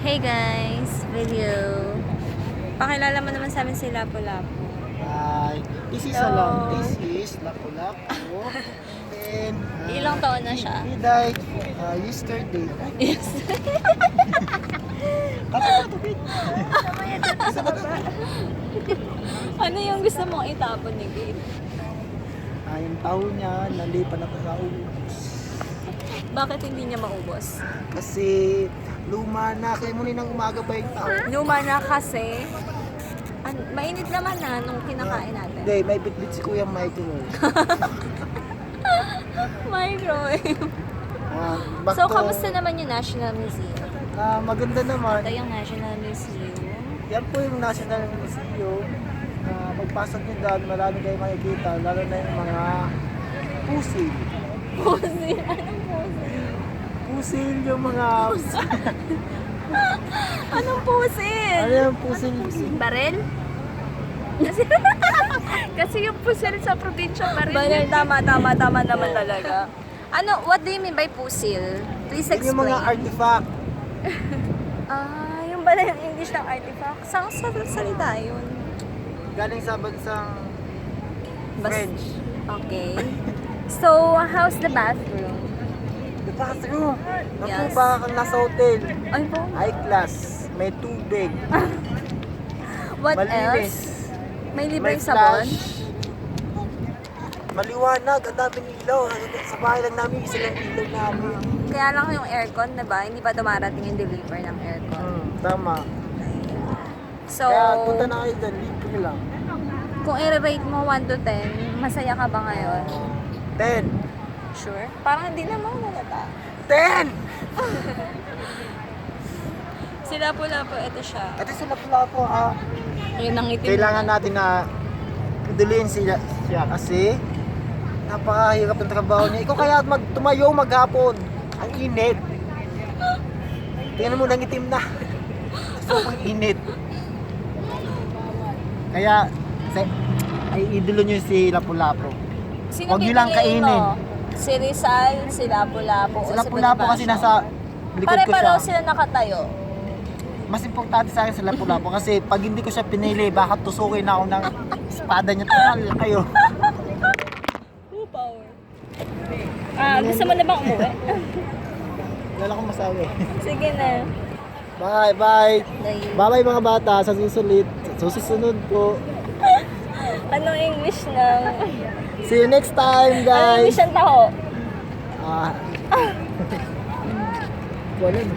Hey guys, video. Pakilala mo naman sa amin si Lapu-Lapu. Hi, this is Hello. This is Lapu-Lapu. And Ilang taon na siya? he died yesterday. Yes. Ano yung gusto mong itapon ni Gabe? Yung taon niya, nalipan na pagkaubos. Bakit hindi niya maubos? Kasi luma na, kaya muna ng umaga pa yung taon. Luma na kasi. Mainit naman na nung kinakain natin. Hindi, may bitbit si Kuya Michael. Microwave. Back So, to- kamusta naman yung National Museum? maganda naman. Ito yung National Museum. Yan po yung National Museum. Pagpasok nyo doon, marami kayo makikita, lalo na yung mga pusil. Pusil? Anong pusil? Pusil yung mga... Anong pusil? ano yung pusil? Barel? Kasi yung pusil sa probinsya, barel. Tama naman talaga. Ano, what do you mean by pusil? Please explain. Yung mga artifact. Yung bala yung English ng artifact. Saan sa salita yun? Galing sa bansang French. Okay. So, how's the bathroom? The bathroom. Naku, Yes. baka kang nasa hotel. Ay po. High class. May tubig. What Malinis. else? May May libreng sabon? flash. Maliwanag. Ang daming ilaw. Sa bahay lang namin, isa lang ilaw namin. Kaya lang yung aircon, diba? Hindi pa dumarating yung deliver ng aircon. Tama. So, Kaya punta na kayo dyan. Libre lang. kung i-rate mo 1 to 10, masaya ka ba ngayon? 10. Sure? Parang hindi naman malata. 10! Sila po, ito siya. At sa Lapu-Lapu, Yun ang itim. kailangan natin na pudulin siya kasi napakahirap ng trabaho niya. Ikaw kaya tumayo maghapon. Ang init. Tingnan mo, nangitim na. Sobrang init. Kaya, ay idolo niyo si Lapu-Lapu. Sino Huwag niyo lang pipiliin kainin. mo? Si Rizal, si Lapu-Lapu, Si o si Lapu-Lapu kasi Bonifacio? nasa likod ko Pare-pareho siya. sila nakatayo. Mas importante sa akin si Lapu-Lapu kasi pag hindi ko siya pinili, baka tusukin ako ng espada niya. Tumal kayo. Who power? Gusto mo na bang umuwi? Wala akong masabi. Sige na. Bye, bye. Dahil. Bye-bye mga bata. Sa susunod po. Anong English ng... See you next time, Anong guys. English ng taho? Wala na.